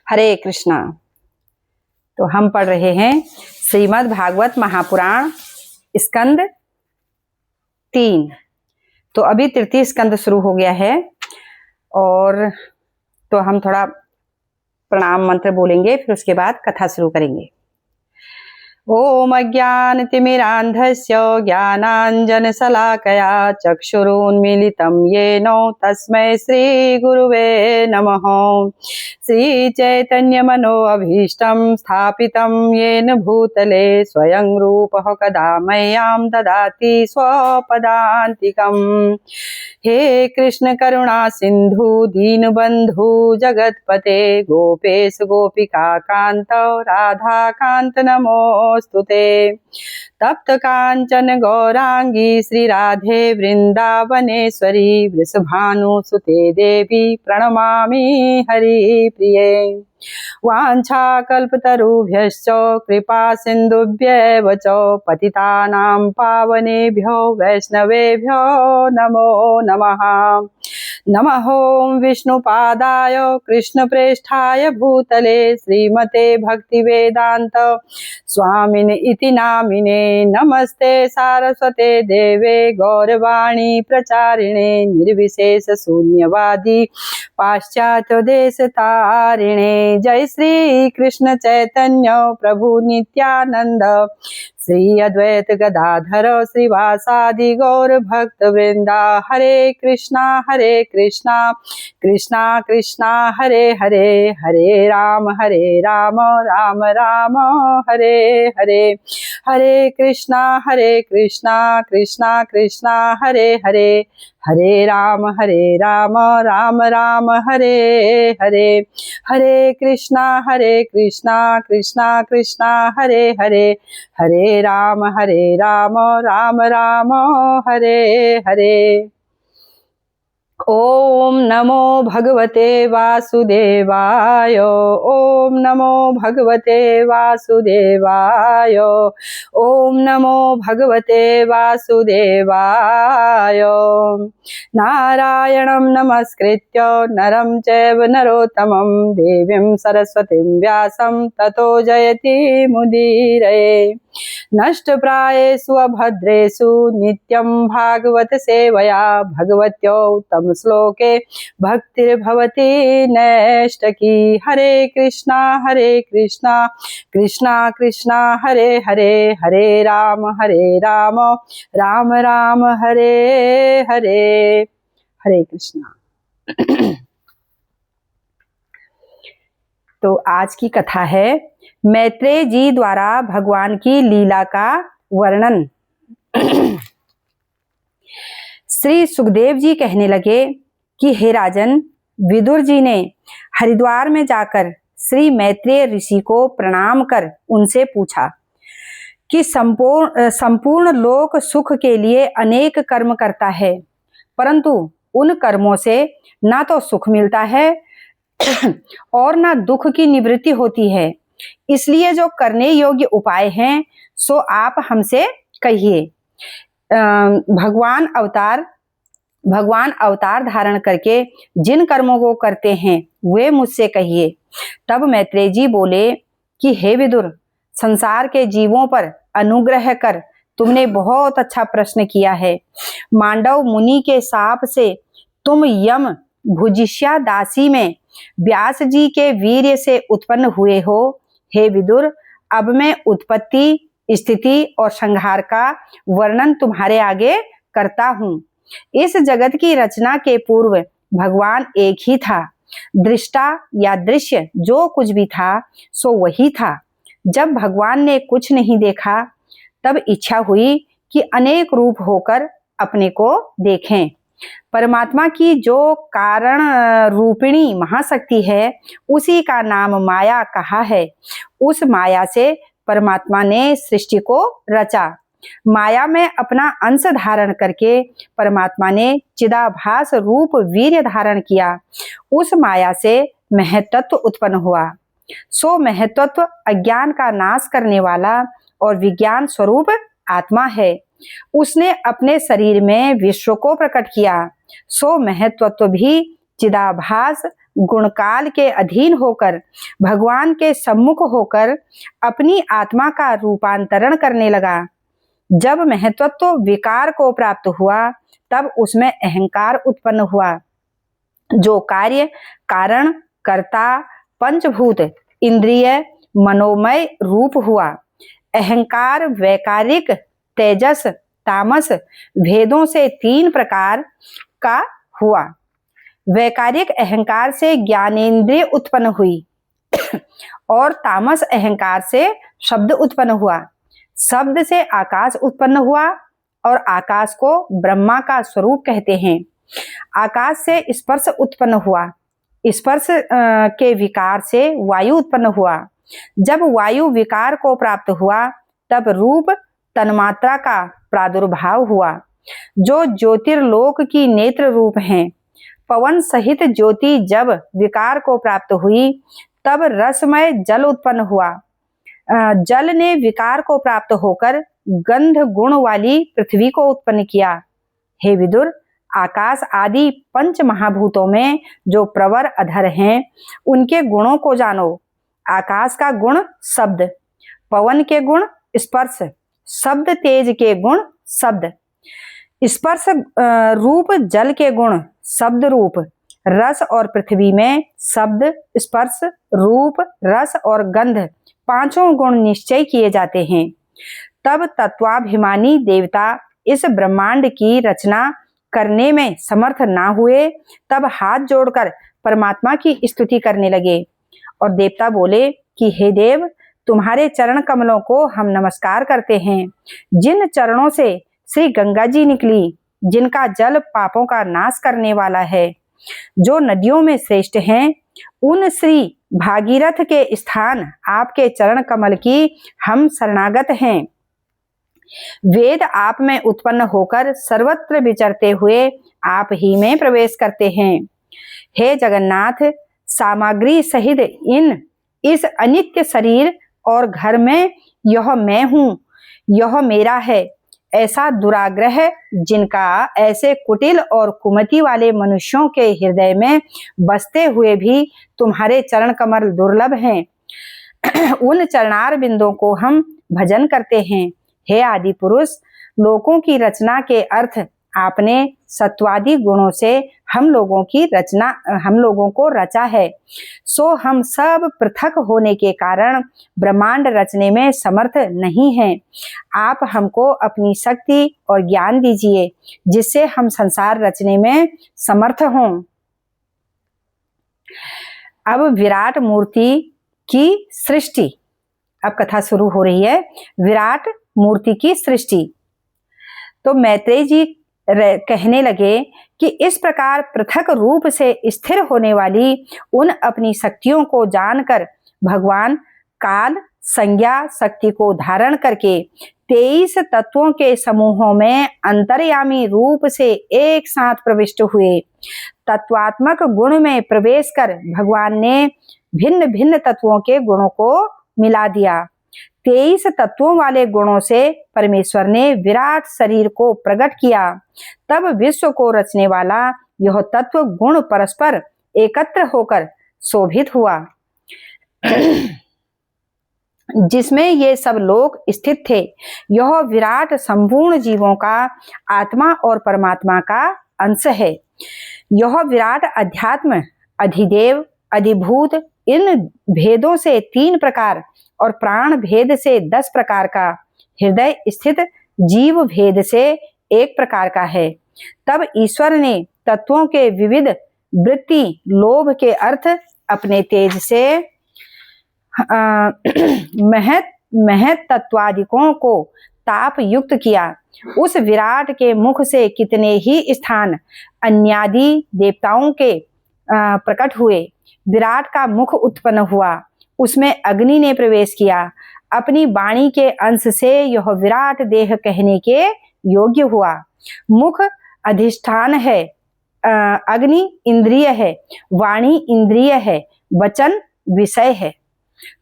हरे कृष्णा। तो हम पढ़ रहे हैं श्रीमद् भागवत महापुराण स्कंद 3। तो अभी तृतीय स्कंद शुरू हो गया है और तो हम थोड़ा प्रणाम मंत्र बोलेंगे, फिर उसके बाद कथा शुरू करेंगे। ओम अज्ञानतिमिरान्धस्य ज्ञानाञ्जनशलाकया चक्षुरुन्मीलितं येन तस्मै श्रीगुरुवे नमः। श्रीचैतन्यमनोऽभीष्टं स्थापितं येन भूतले स्वयं रूपः कदा मह्यं ददाति स्वपदान्तिकम्। हे कृष्ण करुणा सिंधु दीनबंधु जगतपते गोपेश गोपिका कांत राधा कांत नमोस्तुते। तप्त कांचन गौरांगी श्री राधे वृंदावनेश्वरी वृषभानुसुते देवी प्रणमामि हरिप्रिये। वाञ्छाकल्पतरुभ्यश्च कृपा सिन्धुभ्येव च पतितानां पावनेभ्यो वैष्णवेभ्यो नमो नमः। नमः ओं विष्णुपादाय कृष्णप्रेष्ठाय भूतले श्रीमते भक्तिवेदान्त स्वामिने इति नामिने। नमस्ते सारस्वते देवे गौरवाणी प्रचारिणे निर्विशेष शून्यवादी पाश्चात्य देश तारिणे। जय श्री कृष्ण चैतन्य प्रभु नित्यानंद श्री अद्वैत गदाधर श्रीवासादि गौर भक्त वृंदा। हरे कृष्णा कृष्णा कृष्णा हरे हरे, हरे राम राम राम हरे हरे। हरे कृष्णा कृष्णा कृष्णा हरे हरे, हरे राम राम राम हरे हरे। हरे कृष्णा कृष्णा कृष्णा हरे हरे, हरे राम राम राम हरे हरे। ओम नमो भगवते वासुदेवाय, ओम नमो भगवते वासुदेवाय, ओम नमो भगवते वासुदेवाय। नारायणं नमस्कृत्य नरं चैव नरोत्तमं देवीं सरस्वतीं व्यासं ततो जयति मुदीरये। नष्टप्रायेषु अभद्रेषु नित्यं भागवत सेवया भगवत्यो उत्तम श्लोके भक्तिर्भवति नैष्टकी। हरे कृष्णा कृष्णा कृष्णा हरे हरे, हरे राम राम राम हरे हरे। हरे कृष्णा। तो आज की कथा है मैत्रेय जी द्वारा भगवान की लीला का वर्णन। श्री सुखदेव जी कहने लगे कि हे राजन, विदुर जी ने हरिद्वार में जाकर श्री मैत्रेय ऋषि को प्रणाम कर उनसे पूछा कि संपूर्ण लोक सुख के लिए अनेक कर्म करता है, परंतु उन कर्मों से ना तो सुख मिलता है और ना दुख की निवृत्ति होती है। इसलिए जो करने योग्य उपाय हैं सो आप हमसे कहिए। भगवान अवतार धारण करके जिन कर्मों को करते हैं वे मुझसे कहिए। तब मैत्रेय जी बोले कि हे विदुर, संसार के जीवों पर अनुग्रह कर तुमने बहुत अच्छा प्रश्न किया है। मांडव मुनि के शाप से तुम यम भुजिष्या दासी में व्यास जी के वीर्य से उत्पन्न हुए हो। हे विदुर, अब मैं उत्पत्ति, स्थिति और संहार का वर्णन तुम्हारे आगे करता हूँ। इस जगत की रचना के पूर्व भगवान एक ही था। दृष्टा या दृश्य जो कुछ भी था सो वही था। जब भगवान ने कुछ नहीं देखा तब इच्छा हुई कि अनेक रूप होकर अपने को देखें। परमात्मा की जो कारण रूपिणी महाशक्ति है उसी का नाम माया कहा है। उस माया से परमात्मा ने सृष्टि को रचा। माया में अपना अंश धारण करके परमात्मा ने चिदाभास रूप वीर्य धारण किया। उस माया से महत्त्व उत्पन्न हुआ। सो महत्त्व अज्ञान का नाश करने वाला और विज्ञान स्वरूप आत्मा है। उसने अपने शरीर में विश्व को प्रकट किया। सो महत्त्व भी चिदाभास गुणकाल के अधीन होकर भगवान के सम्मुख होकर अपनी आत्मा का रूपांतरण करने लगा। जब महत्त्व विकार को प्राप्त हुआ तब उसमें अहंकार उत्पन्न हुआ, जो कार्य कारण कर्ता पंचभूत इंद्रिय मनोमय रूप हुआ। अहंकार वैकारिक तेजस तामस भेदों से 3 प्रकार का हुआ। वैकारिक अहंकार से ज्ञानेंद्रिय उत्पन्न हुई और तामस अहंकार से शब्द उत्पन्न हुआ। शब्द से आकाश उत्पन्न हुआ और आकाश को ब्रह्मा का स्वरूप कहते हैं। आकाश से स्पर्श उत्पन्न हुआ, स्पर्श के विकार से वायु उत्पन्न हुआ। जब वायु विकार को प्राप्त हुआ तब रूप तन्मात्रा का प्रादुर्भाव हुआ, जो ज्योतिर्लोक की नेत्र रूप हैं। पवन सहित ज्योति जब विकार को प्राप्त हुई तब रसमय जल उत्पन्न हुआ। जल ने विकार को प्राप्त होकर गंध गुण वाली पृथ्वी को उत्पन्न किया। हे विदुर, आकाश आदि 5 महाभूतों में जो प्रवर अधर हैं उनके गुणों को जानो। आकाश का गुण शब्द, पवन के गुण स्पर्श, शब्द तेज के गुण शब्द, स्पर्श रूप जल के गुण शब्द रूप, रस और पृथ्वी में शब्द स्पर्श रूप रस और गंध 5 गुण निश्चय किए जाते हैं। तब तत्वाभिमानी देवता इस ब्रह्मांड की रचना करने में समर्थ ना हुए, तब हाथ जोड़कर परमात्मा की स्तुति करने लगे और देवता बोले कि हे देव, तुम्हारे चरण कमलों को हम नमस्कार करते हैं, जिन चरणों से श्री गंगा जी निकली, जिनका जल पापों का नाश करने वाला है, जो नदियों में श्रेष्ठ हैं, उन श्री भागीरथ के स्थान आपके चरण कमल की हम शरणागत हैं। वेद आप में उत्पन्न होकर सर्वत्र विचरते हुए आप ही में प्रवेश करते हैं। हे जगन्नाथ, सामग्री सहित इस अनित्य शरीर और घर में यह मैं हूँ, यह मेरा है, ऐसा दुराग्रह जिनका ऐसे कुटिल और कुमति वाले मनुष्यों के हृदय में बसते हुए भी तुम्हारे चरण कमल दुर्लभ हैं, उन चरणार बिंदों को हम भजन करते हैं। हे आदि पुरुष, लोकों की रचना के अर्थ आपने सत्वादि गुणों से हम लोगों को रचा है, सो हम सब पृथक होने के कारण ब्रह्मांड रचने में समर्थ नहीं हैं। आप हमको अपनी शक्ति और ज्ञान दीजिए, जिससे हम संसार रचने में समर्थ हों। अब विराट मूर्ति की सृष्टि, अब कथा शुरू हो रही है। विराट मूर्ति की सृष्टि। तो मैत्रेय जी कहने लगे कि इस प्रकार पृथक रूप से स्थिर होने वाली उन अपनी शक्तियों को जानकर भगवान काल संज्ञा शक्ति को धारण करके 23 तत्वों के समूहों में अंतर्यामी रूप से एक साथ प्रविष्ट हुए। तत्वात्मक गुण में प्रवेश कर भगवान ने भिन्न भिन्न तत्वों के गुणों को मिला दिया। 23 तत्वों वाले गुणों से परमेश्वर ने विराट शरीर को प्रकट किया। तब विश्व को रचने वाला यह तत्व गुण परस्पर एकत्र होकर शोभित हुआ, जिसमें ये सब लोग स्थित थे। यह विराट संपूर्ण जीवों का आत्मा और परमात्मा का अंश है। यह विराट अध्यात्म, अधिदेव, अधिभूत इन भेदों से 3 प्रकार और प्राण भेद से 10 प्रकार का, हृदय स्थित जीव भेद से 1 प्रकार का है। तब ईश्वर ने तत्वों के विविध वृत्ति लोभ के अर्थ अपने तेज से महत तत्वादिकों को ताप युक्त किया। उस विराट के मुख से कितने ही स्थान अन्यादि देवताओं के प्रकट हुए। विराट का मुख उत्पन्न हुआ, उसमें अग्नि ने प्रवेश किया। अपनी वाणी के अंश से यह विराट देह कहने के योग्य हुआ। मुख अधिष्ठान है, अग्नि इंद्रिय है, वाणी इंद्रिय है, वचन विषय है।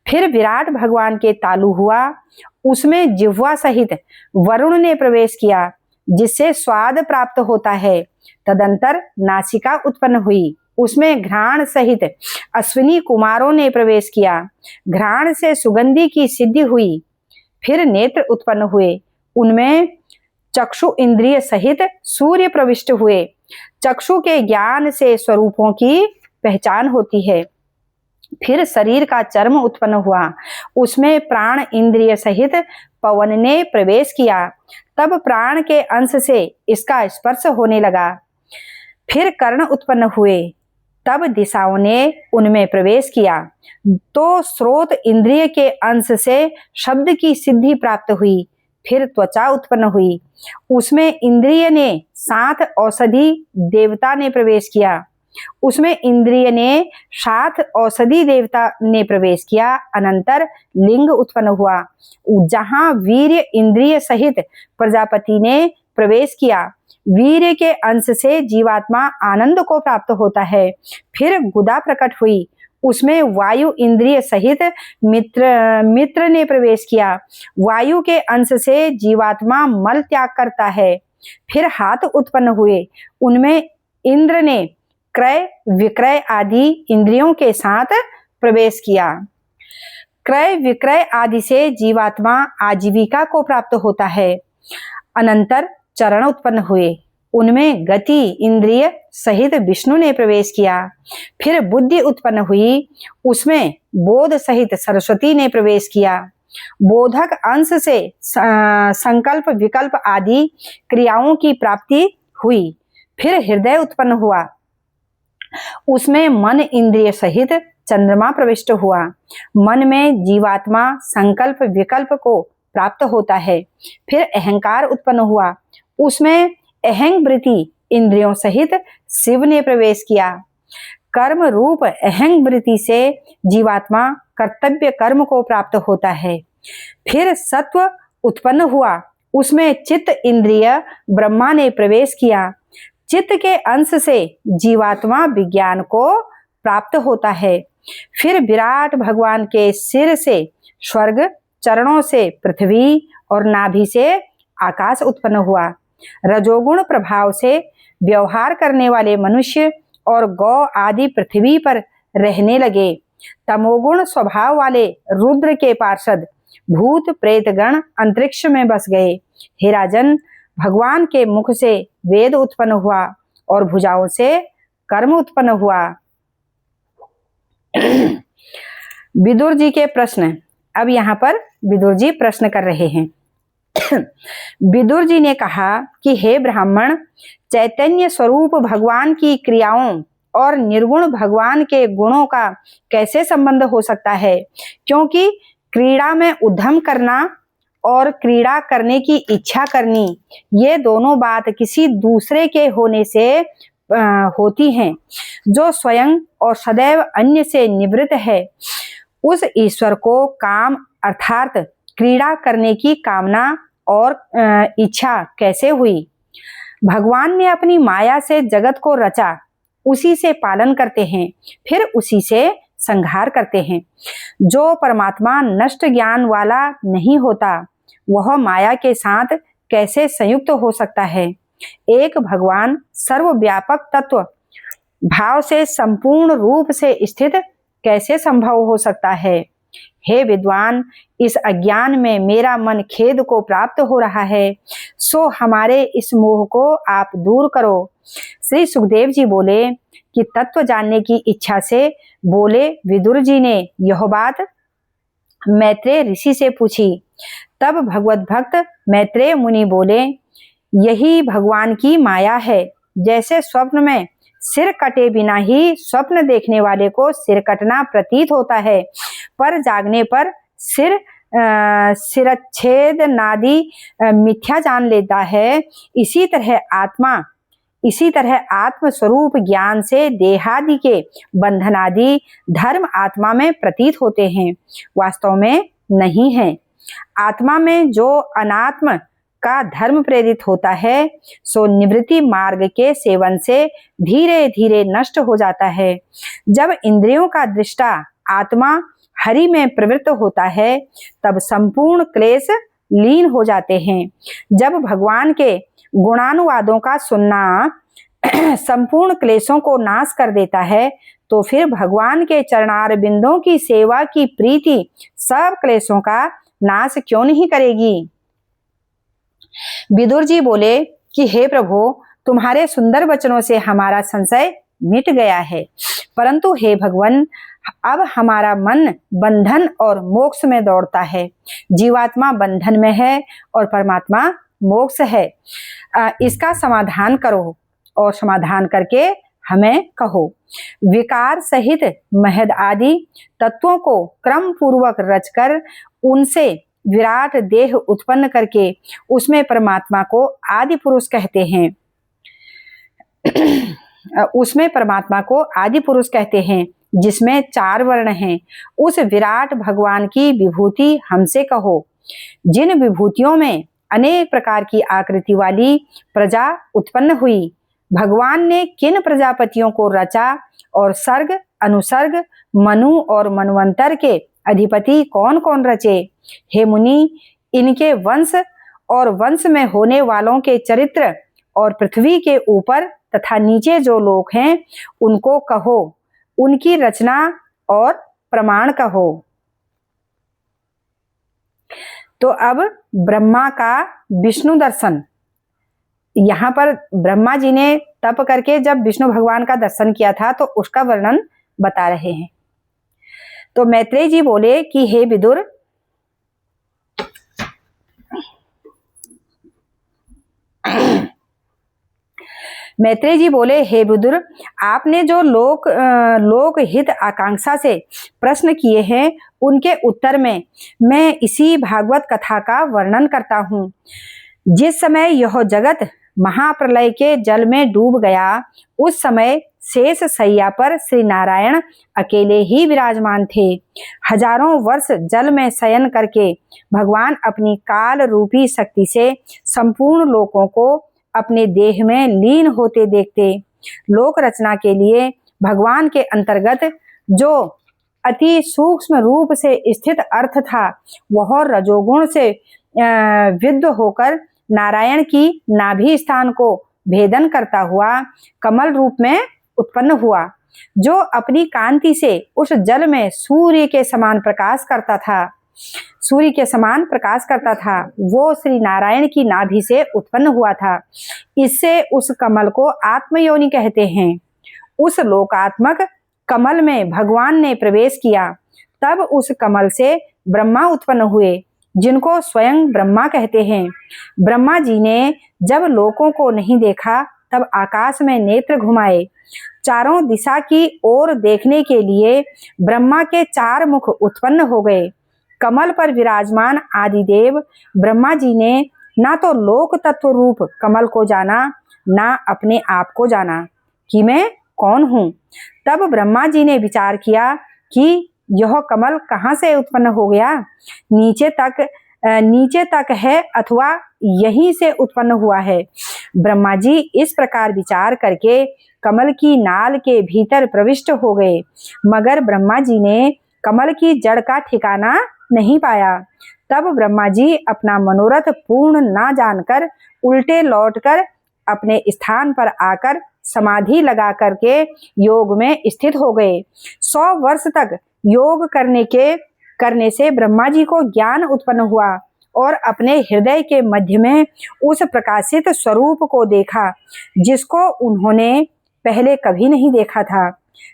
फिर विराट भगवान के तालु हुआ, उसमें जिह्वा सहित वरुण ने प्रवेश किया, जिससे स्वाद प्राप्त होता है। तदंतर नासिका उत्पन्न हुई। उसमें घ्राण सहित अश्विनी कुमारों ने प्रवेश किया। घ्राण से सुगंधि की सिद्धि हुई। फिर नेत्र उत्पन्न हुए, उनमें चक्षु इंद्रिय सहित सूर्य प्रविष्ट हुए। चक्षु के ज्ञान से स्वरूपों की पहचान होती है। फिर शरीर का चर्म उत्पन्न हुआ, उसमें प्राण इंद्रिय सहित पवन ने प्रवेश किया। तब प्राण के अंश से इसका स्पर्श होने लगा। फिर कर्ण उत्पन्न हुए, तब दिशाओं ने उनमें प्रवेश किया। तो स्रोत इंद्रिय के अंश से शब्द की सिद्धि प्राप्त हुई। फिर त्वचा उत्पन्न हुई, उसमें इंद्रिय ने 7 औषधि देवता ने प्रवेश किया। उसमें इंद्रिय ने 7 औषधि देवता ने प्रवेश किया। अनंतर लिंग उत्पन्न हुआ, जहां वीर्य इंद्रिय सहित प्रजापति ने प्रवेश किया। वीर्य के अंश से जीवात्मा आनंद को प्राप्त होता है। फिर गुदा प्रकट हुई, उसमें वायु इंद्रिय सहित मित्र ने प्रवेश किया। वायु के अंश से जीवात्मा मल त्याग करता है। फिर हाथ उत्पन्न हुए, उनमें इंद्र ने क्रय विक्रय आदि इंद्रियों के साथ प्रवेश किया। क्रय विक्रय आदि से जीवात्मा आजीविका को प्राप्त होता है। अनंतर चरण उत्पन्न हुए, उनमें गति इंद्रिय सहित विष्णु ने प्रवेश किया। फिर बुद्धि उत्पन्न हुई, उसमें बोध सहित सरस्वती ने प्रवेश किया। बोधक अंश से संकल्प विकल्प आदि क्रियाओं की प्राप्ति हुई। फिर हृदय उत्पन्न हुआ, उसमें मन इंद्रिय सहित चंद्रमा प्रविष्ट हुआ। मन में जीवात्मा संकल्प विकल्प को प्राप्त होता है। फिर अहंकार उत्पन्न हुआ, उसमें अहंग वृत्ति इंद्रियों सहित शिव ने प्रवेश किया। कर्म रूप अहंग वृत्ति से जीवात्मा कर्तव्य कर्म को प्राप्त होता है। फिर सत्व उत्पन्न हुआ, उसमें चित्त इंद्रिय ब्रह्मा ने प्रवेश किया। चित्त के अंश से जीवात्मा विज्ञान को प्राप्त होता है। फिर विराट भगवान के सिर से स्वर्ग, चरणों से पृथ्वी और नाभि से आकाश उत्पन्न हुआ। रजोगुण प्रभाव से व्यवहार करने वाले मनुष्य और गौ आदि पृथ्वी पर रहने लगे। तमोगुण स्वभाव वाले रुद्र के पार्षद भूत प्रेत गण अंतरिक्ष में बस गए। हे राजन, भगवान के मुख से वेद उत्पन्न हुआ और भुजाओं से कर्म उत्पन्न हुआ। विदुर जी के प्रश्न। अब यहाँ पर विदुर जी प्रश्न कर रहे हैं। विदुर जी ने कहा कि हे ब्राह्मण, चैतन्य स्वरूप भगवान की क्रियाओं और निर्गुण भगवान के गुणों का कैसे संबंध हो सकता है? क्योंकि क्रीड़ा में उद्यम करना और क्रीड़ा करने की इच्छा करनी, ये दोनों बात किसी दूसरे के होने से होती हैं। जो स्वयं और सदैव अन्य से निवृत्त है, उस ईश्वर को काम अर्थात क्रीड़ा करने की कामना और इच्छा कैसे हुई? भगवान ने अपनी माया से जगत को रचा, उसी से पालन करते हैं, फिर उसी से संहार करते हैं। जो परमात्मा नष्ट ज्ञान वाला नहीं होता, वह माया के साथ कैसे संयुक्त हो सकता है? एक भगवान सर्वव्यापक तत्व भाव से संपूर्ण रूप से स्थित कैसे संभव हो सकता है? हे विद्वान, इस अज्ञान में मेरा मन खेद को प्राप्त हो रहा है, सो हमारे इस मोह को आप दूर करो। श्री सुखदेव जी बोले कि तत्व जानने की इच्छा से बोले विदुर जी ने यह बात मैत्रेय ऋषि से पूछी। तब भगवत भक्त मैत्रेय मुनि बोले, यही भगवान की माया है। जैसे स्वप्न में सिर कटे बिना ही स्वप्न देखने वाले को सिर कटना प्रतीत होता है, पर जागने पर सिरच्छेद नादि मिथ्या जान लेता है, इसी तरह आत्म स्वरूप ज्ञान से देहादि के बंधनादि धर्म आत्मा में प्रतीत होते हैं, वास्तव में नहीं है। आत्मा में जो अनात्म का धर्म प्रेरित होता है, सो निवृत्ति मार्ग के सेवन से धीरे धीरे नष्ट हो जाता है। जब इंद्रियों का दृष्टा आत्मा हरि में प्रवृत्त होता है, तब संपूर्ण क्लेश लीन हो जाते हैं। जब भगवान के गुणानुवादों का सुनना संपूर्ण क्लेशों को नाश कर देता है, तो फिर भगवान के चरणार बिंदों की सेवा की प्रीति सब क्लेशों का नाश क्यों नहीं करेगी। विदुर जी बोले कि हे प्रभु, तुम्हारे सुंदर वचनों से हमारा संशय मिट गया है, परंतु हे भगवान, अब हमारा मन बंधन और मोक्ष में दौड़ता है। जीवात्मा बंधन में है और परमात्मा मोक्ष है। इसका समाधान करो और समाधान करके हमें कहो। विकार सहित महद आदि तत्वों को क्रम पूर्वक रचकर उनसे विराट देह उत्पन्न करके उसमें परमात्मा को आदि पुरुष कहते हैं। उसमें परमात्मा को आदि पुरुष कहते हैं, जिसमें 4 वर्ण हैं। उस विराट भगवान की विभूति हमसे कहो। जिन विभूतियों में अनेक प्रकार की आकृति वाली प्रजा उत्पन्न हुई, भगवान ने किन प्रजापतियों को रचा और सर्ग, अनुसर्ग, मनु और मनवंतर के अधिपति कौन कौन रचे। हे मुनि, इनके वंश और वंश में होने वालों के चरित्र और पृथ्वी के ऊपर तथा नीचे जो लोग हैं उनको कहो, उनकी रचना और प्रमाण कहो। तो अब ब्रह्मा का विष्णु दर्शन, यहाँ पर ब्रह्मा जी ने तप करके जब विष्णु भगवान का दर्शन किया था तो उसका वर्णन बता रहे हैं। तो मैत्रेय जी बोले कि हे विदुर, मैत्रेय जी बोले हे विदुर, आपने जो लोक हित आकांक्षा से प्रश्न किए हैं उनके उत्तर में मैं इसी भागवत कथा का वर्णन करता हूँ। जिस समय यह जगत महाप्रलय के जल में डूब गया, उस समय शेष सैया पर श्री नारायण अकेले ही विराजमान थे। हजारों वर्ष जल में शयन करके भगवान अपनी काल रूपी शक्ति से संपूर्ण लोकों को अपने देह में लीन होते देखते। लोक रचना के लिए भगवान के अंतर्गत जो अति सूक्ष्म रूप से स्थित अर्थ था, वह रजोगुण से विद्ध होकर नारायण की नाभि स्थान को भेदन करता हुआ कमल रूप में उत्पन्न हुआ, जो अपनी कांति से उस जल में सूर्य के समान प्रकाश करता था। वो श्री नारायण की नाभि से उत्पन्न हुआ था। इससे उस कमल को आत्मयोनि कहते हैं। उस लोकात्मक कमल में भगवान ने प्रवेश किया, तब उस कमल से ब्रह्मा उत्पन्न हुए, जिनको स्वयं ब्रह्मा कहते हैं। ब्रह्मा जी ने जब लोकों को नहीं देखा, तब आकाश में नेत्र घुमाए। चारों दिशा की ओर देखने के लिए ब्रह्मा के 4 मुख उत्पन्न हो गए। कमल पर विराजमान आदिदेव ब्रह्मा जी ने ना तो लोक तत्व रूप कमल को जाना, ना अपने आप को जाना कि मैं कौन हूँ। तब ब्रह्मा जी ने विचार किया कि यह कमल कहाँ से उत्पन्न हो गया, नीचे तक है अथवा यहीं से उत्पन्न हुआ है। ब्रह्मा जी इस प्रकार विचार करके कमल की नाल के भीतर प्रविष्ट हो गए, मगर ब्रह्मा जी ने कमल की जड़ का ठिकाना नहीं पाया। तब ब्रह्मा जी अपना मनोरथ पूर्ण ना जानकर उल्टे लौटकर अपने स्थान पर आकर समाधि लगा करके योग में स्थित हो गए। 100 वर्ष तक योग करने से ब्रह्मा जी को ज्ञान उत्पन्न हुआ और अपने हृदय के मध्य में उस प्रकाशित स्वरूप को देखा, जिसको उन्होंने पहले कभी नहीं देखा था।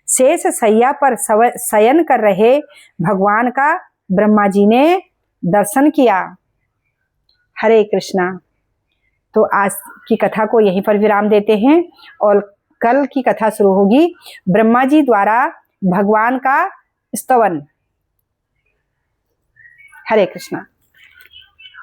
शेष सैया पर शयन कर रहे भगवान का ब्रह्मा जी ने दर्शन किया। हरे कृष्णा। तो आज की कथा को यहीं पर विराम देते हैं और कल की कथा शुरू होगी ब्रह्मा जी द्वारा भगवान का स्तवन। हरे कृष्णा।